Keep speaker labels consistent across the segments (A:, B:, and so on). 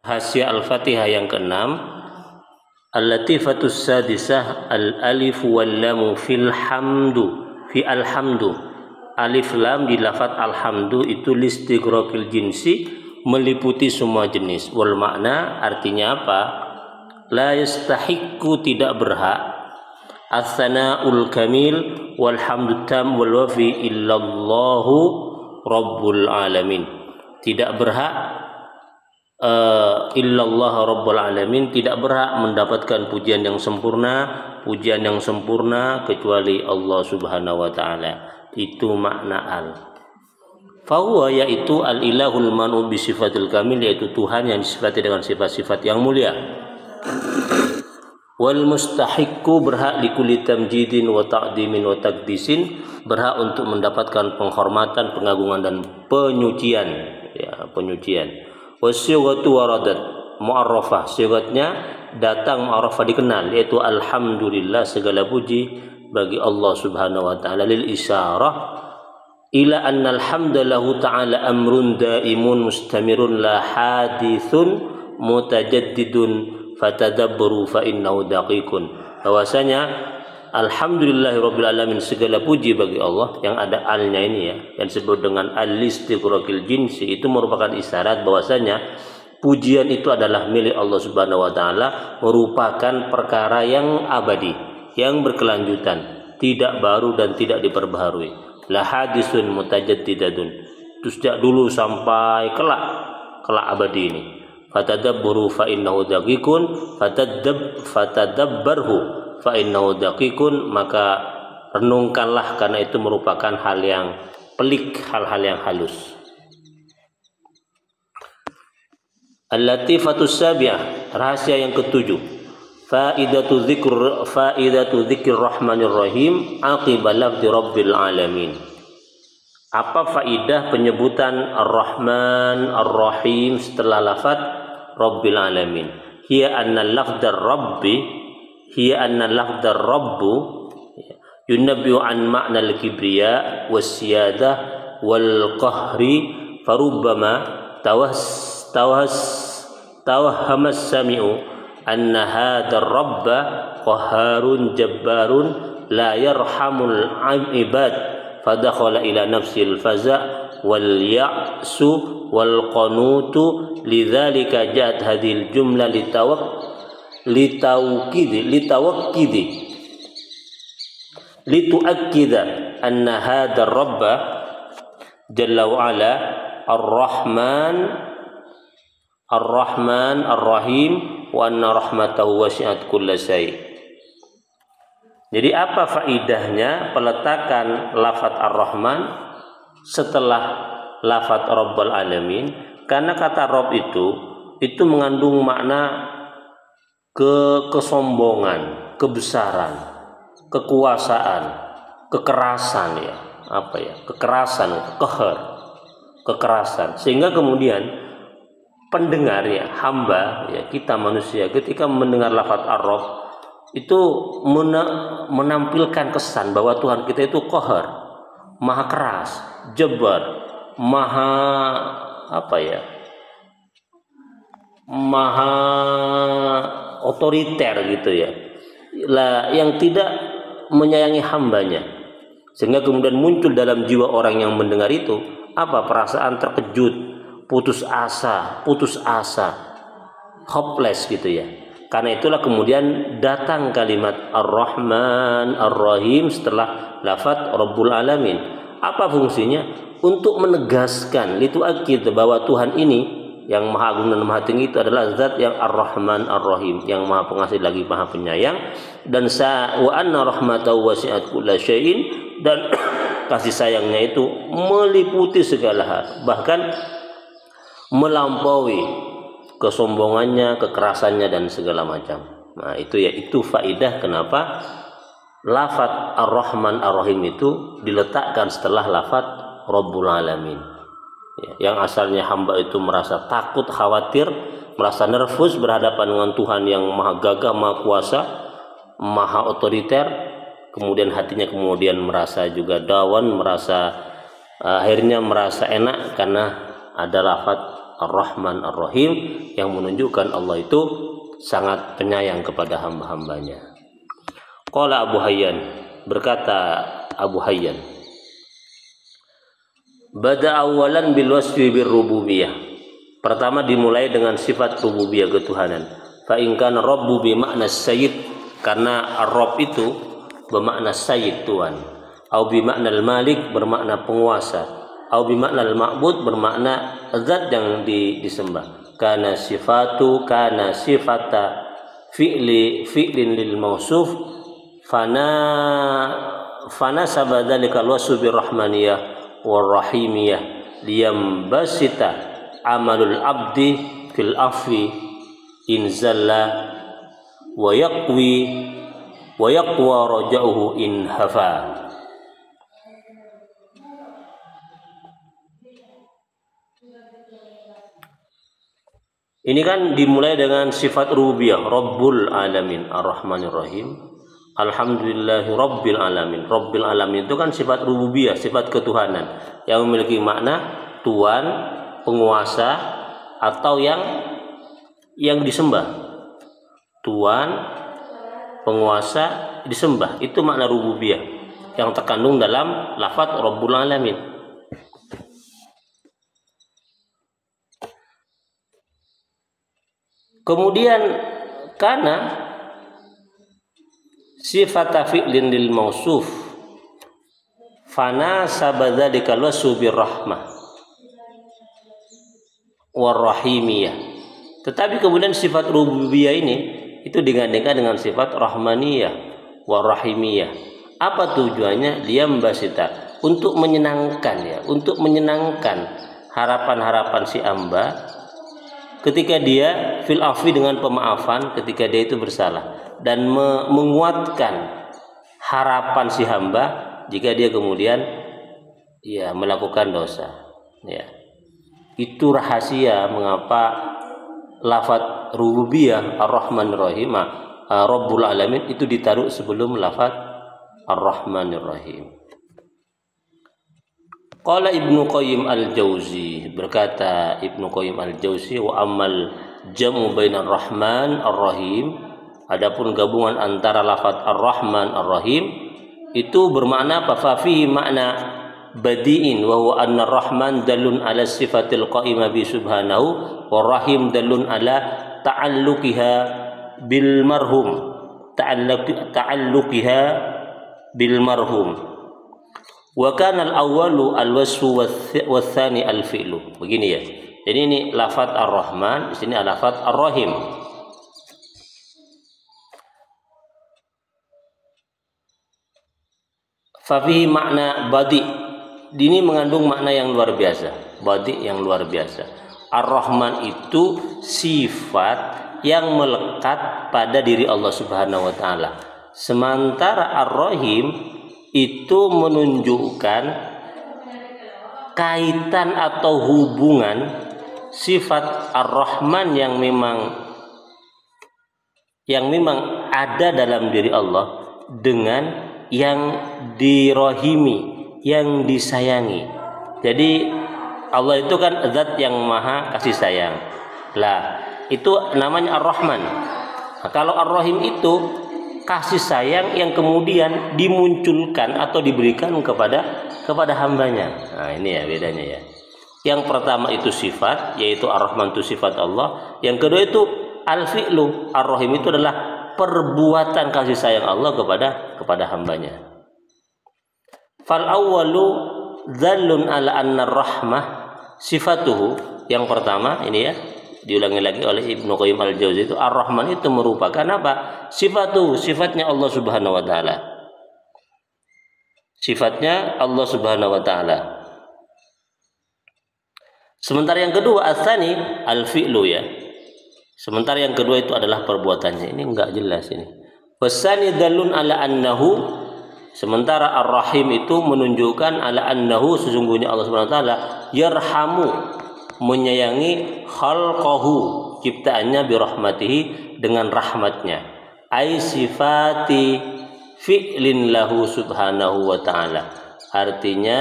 A: Rahasia Al-Fatihah yang keenam, Al-Latifatus Sadisah al-alif wal lam fil hamdu fi alhamdu. Alif lam di lafaz alhamdu itu listighraqil jinsi, meliputi semua jenis. Wal makna artinya apa? La yastahiqqu, tidak berhak, as-sana'ul kamil wal hamdu tam wal wafi illallahu rabbul alamin. Tidak berhak illallah rabbul alamin, tidak berhak mendapatkan pujian yang sempurna kecuali Allah Subhanahu wa taala. Itu makna al. Fahuwa, yaitu al ilahul manu bi sifatil kamil, yaitu Tuhan yang disifati dengan sifat-sifat yang mulia. Wal mustahiqqu, berhak likulli tamjidin wa ta'dimin wa takdisin, berhak untuk mendapatkan penghormatan, pengagungan dan penyucian, ya, penyucian. Wasyghatu waradat mu'arrafah, syigatnya datang mu'arrafah, dikenal, yaitu alhamdulillah, segala puji bagi Allah Subhanahu wa taala, lil isyarah ila anna alhamdalahu ta'ala amrun daimun mustamirun la hadithun mutajaddidun fatadabbaru fa innahu daqiqun. Bahwasanya alhamdulillahirabbil alamin, segala puji bagi Allah, yang ada alnya ini ya, yang disebut dengan al-istighraqil jinsi, itu merupakan isyarat bahwasanya pujian itu adalah milik Allah Subhanahu wa taala, merupakan perkara yang abadi, yang berkelanjutan, tidak baru dan tidak diperbaharui. La hadisun mutajaddidun, itu sejak dulu sampai kelak abadi ini. Fatadabburu fa innahu daqiqun, fatadabbarhu fa innahu daqiqun, maka renungkanlah karena itu merupakan hal yang pelik, hal-hal yang halus. Al-Latifatus Sabi'ah, rahasia yang ketujuh, faidatu dzikr rahmanir rahim aqiba lafzi rabbil alamin. Apa faidah penyebutan ar-Rahman ar-Rahim setelah lafaz rabbil alamin? Hiya anna lafdzar rabbu yunabbi'u an ma'na al-kibriya was-siyadah wal qahri, farubbama tawahhama as-sami'u anna hadzal rabba qahharun jabbarun la yarhamul ibad, fadakhala ila nafsil faza' wal ya'su wal qanutu, lidzalika ja'at hadhil jumlah lituakkida anna hadzal rabba jalla wa ala ar-rahman ar-rahim wa anna rahmatahu wasi'at kulla syai'. Jadi apa faidahnya peletakan lafaz ar-Rahman setelah lafaz Rabbul Alamin? Karena kata Rabb itu mengandung makna kesombongan, kebesaran, kekuasaan, kekerasan, ya, apa ya, kekerasan, kekerasan, sehingga kemudian pendengar, ya, hamba, ya, kita manusia ketika mendengar lafaz ar-Rabb itu menampilkan kesan bahwa Tuhan kita itu qahar, maha keras, jabbar, maha apa ya, maha otoriter gitu ya, lah, yang tidak menyayangi hambanya, sehingga kemudian muncul dalam jiwa orang yang mendengar itu apa, perasaan terkejut, putus asa, hopeless gitu ya. Karena itulah kemudian datang kalimat ar-Rahman ar-Rahim setelah lafaz Rabbul Alamin. Apa fungsinya? Untuk menegaskan, lituakid, bahwa Tuhan ini yang maha agung dan maha tinggi itu adalah zat yang ar-Rahman ar-Rahim, yang maha pengasih lagi maha penyayang, dan wa anna rahmatahu wasi'at kulla syai'in, dan kasih sayangnya itu meliputi segala hal, bahkan melampaui kesombongannya, kekerasannya, dan segala macam. Nah, itu ya, itu faidah kenapa lafaz ar-Rahman ar-Rahim itu diletakkan setelah lafaz Rabbul Alamin. Ya, yang asalnya hamba itu merasa takut, khawatir, merasa nervous berhadapan dengan Tuhan yang maha gagah, maha kuasa, maha otoriter, kemudian hatinya kemudian merasa juga down, merasa akhirnya merasa enak karena ada lafaz Ar-Rahman Ar-Rahim, yang menunjukkan Allah itu sangat penyayang kepada hamba-hambanya. Qala Abu Hayyan, berkata Abu Hayyan, bada awalan bil wasfi bir rububiyah. Pertama dimulai dengan sifat rububiyah, ketuhanan. Fa in kana rabbu bi makna sayyid, karena ar-rabb itu bermakna sayyid, tuan. Au bi makna al-malik, bermakna penguasa. Au bi makna al-ma'bud, bermakna zat yang disembah. Kana sifata fi'lin lil mausuf fana sabadzalika al-wasf bir rahmaniyah war rahimiyah liyambasita amalul abdi fil afwi inzalla wa yaqwa raja'uhu in hafa. Ini kan dimulai dengan sifat rububiyah, Rabbul Alamin, Ar-Rahmanir Rahim, Alhamdulillahi Rabbil Alamin. Rabbil Alamin itu kan sifat rububiyah, sifat ketuhanan yang memiliki makna tuan, penguasa, atau yang disembah. Tuan, penguasa, disembah. Itu makna rububiyah yang terkandung dalam lafaz Rabbul Alamin. Kemudian karena sifat fi'lin lil mausuf fana sabadzalika wasfu bir rahmah war rahimiyah. Tetapi kemudian sifat rububiyah ini itu digandengkan dengan sifat rahmaniyah war rahimiyah. Apa tujuannya? Liyambasita, untuk menyenangkan, ya, untuk menyenangkan harapan-harapan si hamba ketika dia fil afwi, dengan pemaafan ketika dia itu bersalah, dan menguatkan harapan si hamba jika dia kemudian ya melakukan dosa, ya. Itu rahasia mengapa lafaz rububiyah Ar-Rahmanir Rahim, Rabbul Alamin itu ditaruh sebelum lafaz Ar-Rahmanir Rahim. Qala Ibnu Qayyim Al-Jauzi, berkata Ibnu Qayyim Al-Jauzi, wa amal jam'u bainar Rahman Ar-Rahim, adapun gabungan antara lafaz Ar-Rahman Ar-Rahim itu bermakna apa? Fa fihi makna badi'in wa huwa anna Ar-Rahman dalun ala sifatil qa'imah bi subhanahu wa Rahim dalun ala ta'alluqiha bil marhum, ta'alluqiha bil marhum. Wa kana al-awwalu al-wasfu wath-tsani al-fi'lu. Begini ya. Jadi ini lafaz Ar-Rahman, di sini lafaz Ar-Rahim. Fa fihi makna badi. Ini mengandung makna yang luar biasa. Badi yang luar biasa. Ar-Rahman itu sifat yang melekat pada diri Allah Subhanahu wa taala. Sementara Ar-Rahim itu menunjukkan kaitan atau hubungan sifat Ar-Rahman yang memang ada dalam diri Allah dengan yang dirahimi, yang disayangi. Jadi Allah itu kan zat yang maha kasih sayang. Lah, itu namanya Ar-Rahman. Nah, kalau Ar-Rahim itu kasih sayang yang kemudian dimunculkan atau diberikan kepada hambanya. Nah, ini ya bedanya ya. Yang pertama itu sifat, yaitu Ar-Rahman itu sifat Allah. Yang kedua itu al-fi'lu. Ar-Rahim itu adalah perbuatan kasih sayang Allah kepada hambanya. Fal awwalu dzallun ala anna rahmah sifatuhu. Yang pertama ini ya, diulangi lagi oleh Ibnu Qayyim Al-Jauzi, itu Ar-Rahman itu merupakan apa? Sifatnya Allah Subhanahu wa taala. Sifatnya Allah Subhanahu wa taala. Sementara yang kedua ats-tsani al-fi'lu ya. Sementara yang kedua itu adalah perbuatannya. Ini enggak jelas ini. Wasani dalun ala annahu, sementara Ar-Rahim itu menunjukkan ala annahu, sesungguhnya Allah Subhanahu wa taala yarhamu, menyayangi khalqahu, ciptaannya birahmatihi, dengan rahmatnya. Ai sifati fi'lin lahu subhanahu wa ta'ala. Artinya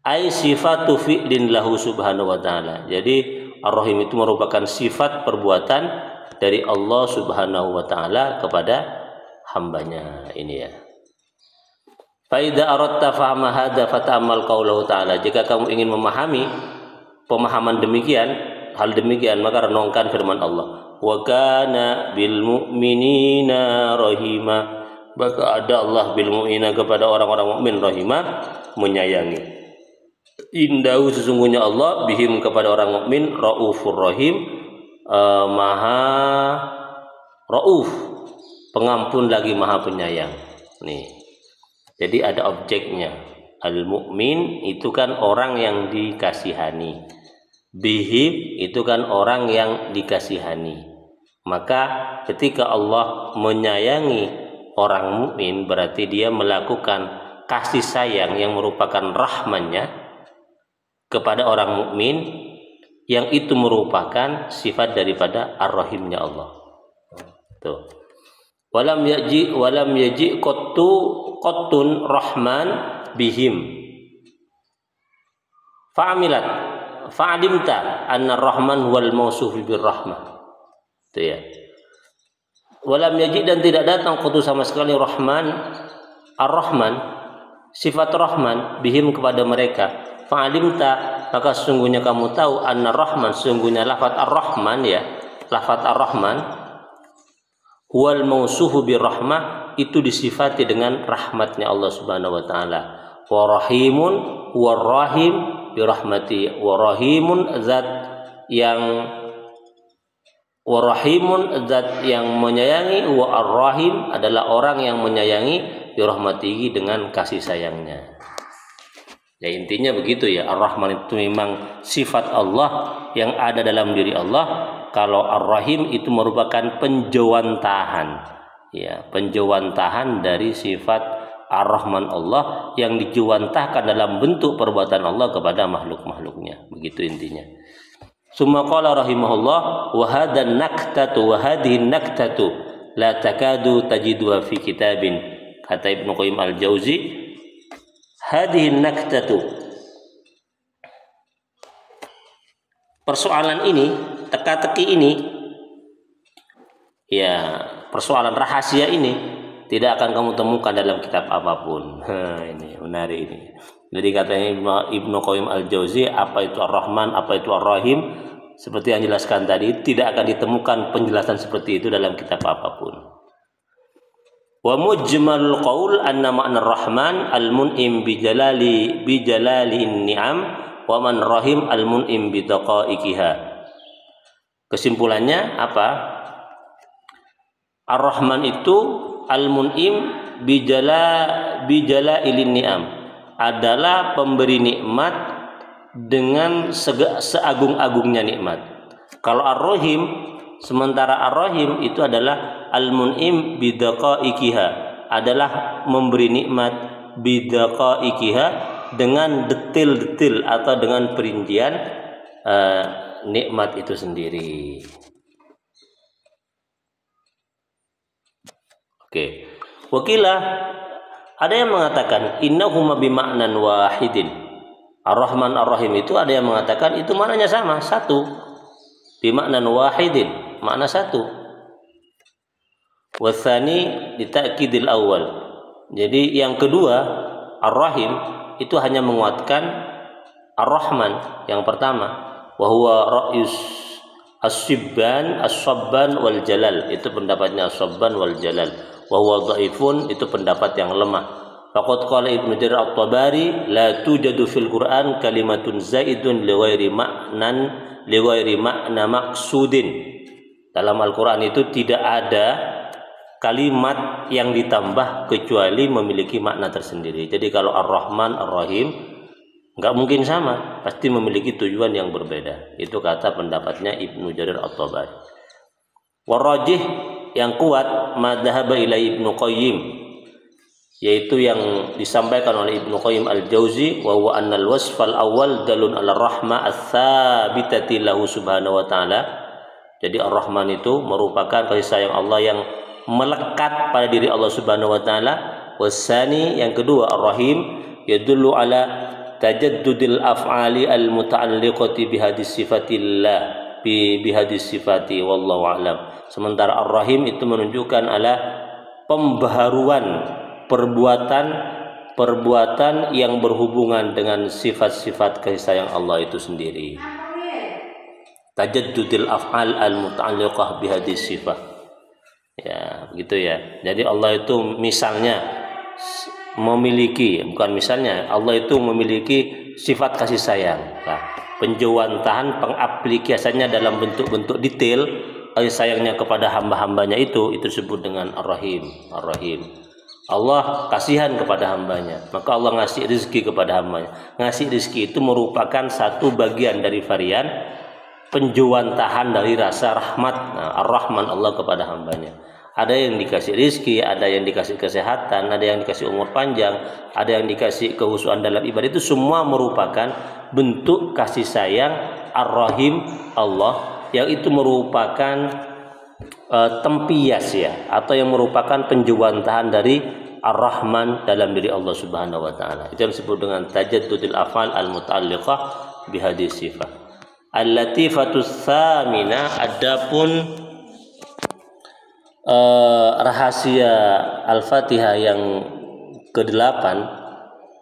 A: ai sifatu fi'lin lahu subhanahu wa ta'ala. Jadi Ar-Rahim itu merupakan sifat perbuatan dari Allah subhanahu wa ta'ala kepada hambanya. Ini ya. Fa idza aradta fahma hadza fata'ammal qaulahu ta'ala. Jika kamu ingin memahami pemahaman demikian, hal demikian, maka renungkan firman Allah. Wa kana bil mu'minina rahima. Maka ada Allah bil mu'minina kepada orang-orang mukmin rahima, menyayangi. Indahu sesungguhnya Allah bihim kepada orang mukmin raufur rahim, maha rauf, pengampun lagi maha penyayang. Nih. Jadi ada objeknya. Al mukmin itu kan orang yang dikasihani. Bihim itu kan orang yang dikasihani. Maka ketika Allah menyayangi orang mukmin, berarti dia melakukan kasih sayang yang merupakan rahmannya kepada orang mukmin, yang itu merupakan sifat daripada ar-rahimnya Allah. Tuh. Walam yaji qattun rahman bihim. Fa'amilat fa'alimta anna ar-rahman wal mausufi birrahmah. Itu ya. Walam yaji, dan tidak datang qattu sama sekali rahman, ar-rahman, sifat rahman bihim kepada mereka. Fa'alimta, maka sesungguhnya kamu tahu anna rahman, sesungguhnya lafaz ar-rahman ya, lafaz ar-rahman wal mausufu birrahmah, itu disifati dengan rahmatnya Allah Subhanahu wa taala. Wa rahimun war rahim birahmati, wa rahimun zat yang menyayangi, wa ar-rahim adalah orang yang menyayangi birahmatihi dengan kasih sayangnya. Ya intinya begitu ya, Ar-Rahman itu memang sifat Allah yang ada dalam diri Allah. Kalau Ar-Rahim itu merupakan penjewantahan, ya, penjewantahan dari sifat Ar-Rahman Allah yang dijewantahkan dalam bentuk perbuatan Allah kepada makhluk-makhluknya. Begitu intinya. Summa qala rahimahullah wa hadhihi naktatu la takadu tajiduha fi kitabin. Kata Ibnu Qayyim al-Jauzi, hadhihi naktatu, persoalan ini, teka-teki ini, ya persoalan rahasia ini tidak akan kamu temukan dalam kitab apapun. Ini menarik ini. Jadi katanya Ibnu Qayyim al-Jauzi, apa itu Ar-Rahman, apa itu Ar-Rahim, seperti yang dijelaskan tadi, tidak akan ditemukan penjelasan seperti itu dalam kitab apapun. Wa mujmalul qaul anna ma'na ar-rahman al-mun'im bi jalali ni'am wa man rahim al-mun'im bi daqaiqiha. Kesimpulannya apa? Ar-Rahman itu al-mun'im bi jalailin ni'am, adalah pemberi nikmat dengan seagung-agungnya nikmat. Kalau Ar-Rahim, sementara Ar-Rahim itu adalah al-mun'im bidaqaiqiha, adalah memberi nikmat bidaqaiqiha, dengan detil-detil atau dengan perincian nikmat itu sendiri. Oke. Wakilah, ada yang mengatakan innahuma bima'nan wahidin. Ar-Rahman Ar-Rahim itu ada yang mengatakan itu maknanya sama, satu. Bima'nan wahidin, makna satu. Watsani litakidil awal. Jadi yang kedua, Ar-Rahim itu hanya menguatkan Ar-Rahman yang pertama, wa huwa ra'yus as-sabban wal jalal, itu pendapatnya as-sabban wal jalal. Wa huwa dhaifun, itu pendapat yang lemah. Faqad qala Ibnu Jarir at-Tabari, la tujadu fil Qur'an kalimatun zaidun li ghairi ma'na maqsudin. Dalam Al-Qur'an itu tidak ada kalimat yang ditambah kecuali memiliki makna tersendiri. Jadi kalau Ar-Rahman Ar-Rahim enggak mungkin sama, pasti memiliki tujuan yang berbeda. Itu kata pendapatnya Ibnu Jarir at-Tabari. Warajih, yang kuat, madhaba ila Ibnu Qayyim, yaitu yang disampaikan oleh Ibnu Qayyim al-Jauzi, wa huwa annal wasfal awal dalun ala rahma ats-tsabitati lahu subhanahu wa ta'ala. Jadi Ar-Rahman itu merupakan kasih sayang Allah yang melekat pada diri Allah subhanahu wa ta'ala. Wasani, yang kedua, Ar-Rahim yadullu ala tajaddudil af'ali al-muta'alliqati bihadis sifatillah bihadis sifati wallahu a'lam. Sementara Ar-Rahim itu menunjukkan ala pembaharuan perbuatan yang berhubungan dengan sifat-sifat kasih sayang Allah itu sendiri. Tajaddudil af'al al-muta'alliqah bihadis sifat. Ya, begitu ya. Jadi Allah itu misalnya memiliki, bukan misalnya, Allah itu memiliki sifat kasih sayang. Nah, penjuwantahan pengaplikasiannya dalam bentuk-bentuk detail kasih sayangnya kepada hamba-hambanya itu disebut dengan Ar-Rahim. Ar-Rahim. Allah kasihan kepada hambanya, maka Allah ngasih rezeki kepada hambanya. Ngasih rezeki itu merupakan satu bagian dari varian penjuwantahan dari rasa rahmat. Nah, Ar-Rahman Allah kepada hambanya. Ada yang dikasih rizki, ada yang dikasih kesehatan, ada yang dikasih umur panjang, ada yang dikasih kehusuan dalam ibadah. Itu semua merupakan bentuk kasih sayang Ar-Rahim Allah, yang itu merupakan tempias ya, atau yang merupakan penjuwantahan dari Ar-Rahman dalam diri Allah Subhanahu wa taala. Itu yang disebut dengan tajaddudil afal al-muta'alliqah bihadis sifat. Al-latifatus tsamina, adapun rahasia Al-Fatihah yang ke-8,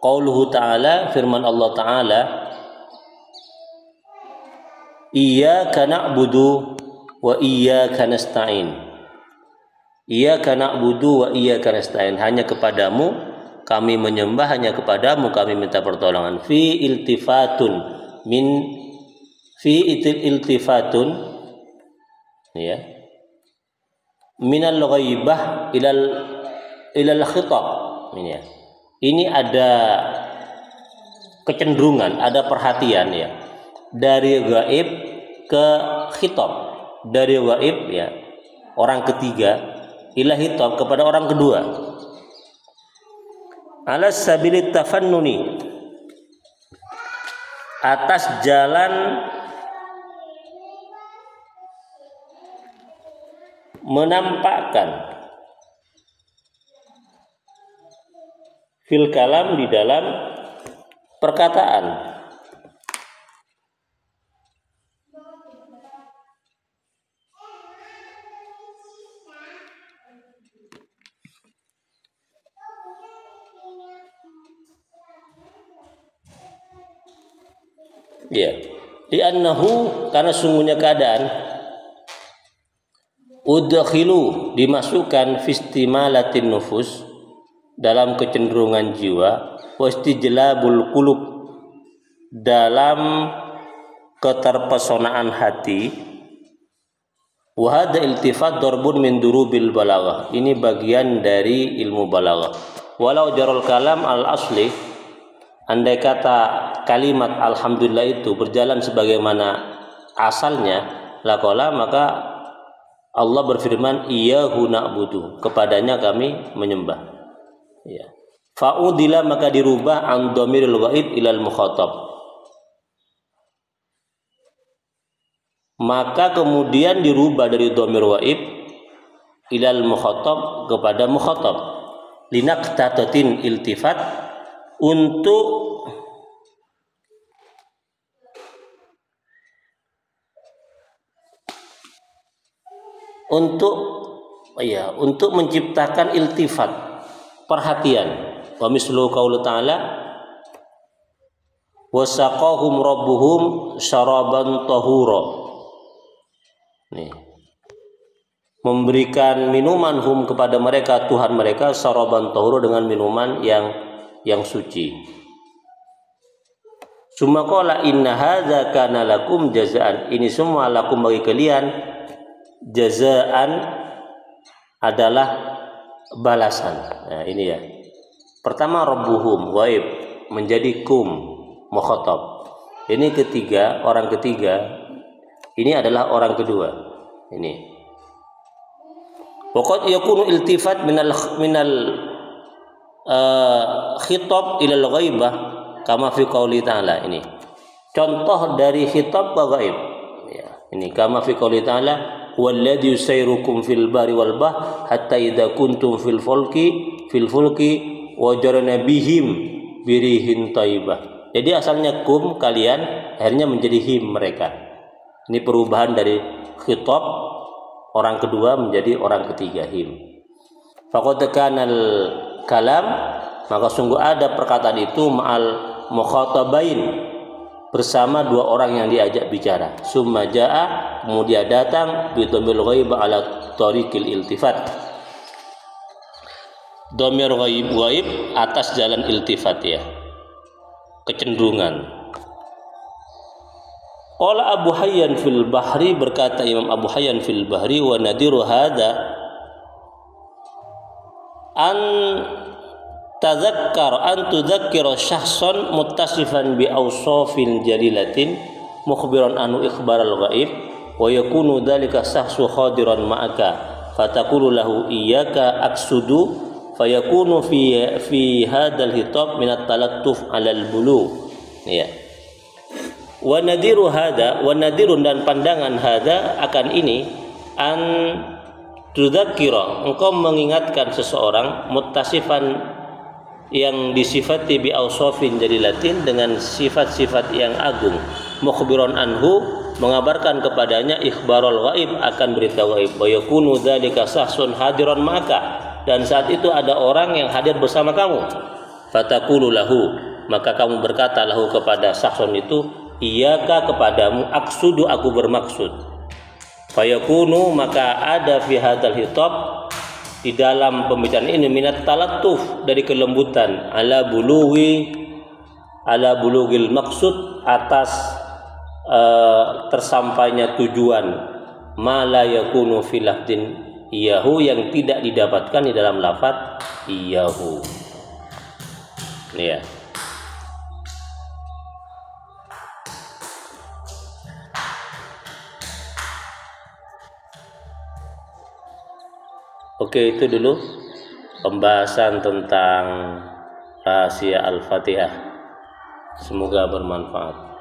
A: qauluhu ta'ala, firman Allah Ta'ala, iyyaka na'budu wa iyyaka nasta'in. Iyyaka na'budu wa iyyaka nasta'in, hanya kepadamu kami menyembah, hanya kepadamu kami minta pertolongan. Fi iltifatun ya, minal ghaibah ilal khitab. Ini ada kecenderungan, ada perhatian ya, dari gaib ke khitab, dari gaib ya orang ketiga ila khitab kepada orang kedua. Ala sabilit tafannuni, atas jalan menampakkan fil kalam, di dalam perkataan. Ya, li'annahu, karena sungguhnya keadaan, udkhilu, dimasukkan fistimalatin nufus, dalam kecenderungan jiwa, wastijlabul qulub, dalam keterpesonaan hati, wa hadza iltifat darbun min durubil balaghah, ini bagian dari ilmu balaghah. Walau jarul kalam al asli, andai kata kalimat alhamdulillah itu berjalan sebagaimana asalnya, laqala, maka Allah berfirman, iyyahu na'budu, kepadanya kami menyembah. Ya. Fa'udila, maka dirubah an dhamiril ghaib ilal mukhatab, maka kemudian dirubah dari dhamir ghaib ilal mukhatab kepada mukhatab, linaqtatatin iltifat, untuk menciptakan iltifat, perhatian. Wa mislu qaulu ta'ala, wasaqahum rabbuhum syaraban tahura. Nih, memberikan minuman hum kepada mereka, Tuhan mereka, syaraban tahura, dengan minuman yang suci. Summa qala inna hadza kana lakum jazaan, ini semua lakum bagi kalian, jazaan adalah balasan. Nah, ini ya. Pertama rabbuhum ghaib, menjadi kum mukhatab. Ini ketiga, orang ketiga. Ini adalah orang kedua. Ini. Waqad yakunu iltifat minal khitab ilal ghaibah kama fi qouli ta'ala. Ini contoh dari khitab ke ghaib ya. Ini kama fi qouli ta'ala, walladzi yusairukum fil bari wal bah hatta idza kuntum fil fulki wajarna bihim birihin thayyibah. Jadi asalnya kum kalian, akhirnya menjadi him mereka. Ini perubahan dari khitab orang kedua menjadi orang ketiga, him. Faqad kanal kalam, maka sungguh ada perkataan itu ma'al mukhatabain, bersama dua orang yang diajak bicara. Summa jaa, kemudian datang bidhamil ghaib ala tariqil iltifat. Dhamir ghaib atas jalan iltifat ya, kecenderungan. Qala Abu Hayyan fil Bahri, berkata Imam Abu Hayyan fil Bahri, wa nadiru hadza an tudzakkira syakhsan muttasifan bi awsafin jalilatin mukhbiran anu ikhbaral ghaib wa yakunu dzalika syakhsu khadiran ma'aka fataqulu lahu iyyaka aksudu fayakunu fi hadzal hitab min at-talattuf 'alal bulu ya. Wa nadiru hadza, wa nadirun dan pandangan hadza akan ini, an tudzakira, engkau mengingatkan seseorang, muttasifan yang disifati bi ausofin jalilatin, dengan sifat-sifat yang agung, mukhbiron anhu, mengabarkan kepadanya, ikhbarul ghaib, akan berita ghaib, wa yakunu dzalika sahsun hadiran maka, dan saat itu ada orang yang hadir bersama kamu. Fataqulu lahu, maka kamu berkata lahu kepada sahsun itu, iyyaka kepadamu, aksudu aku bermaksud. Fayakunu, maka ada fi hadzal hitab, di dalam pembicaraan ini, minat talattuf, dari kelembutan, ala bulughil maksud, atas tersampainya tujuan, ma la yakunu fi lafdin iyahu, yang tidak didapatkan di dalam lafaz iyahu. Ya. Oke, itu dulu pembahasan tentang rahasia Al-Fatihah. Semoga bermanfaat.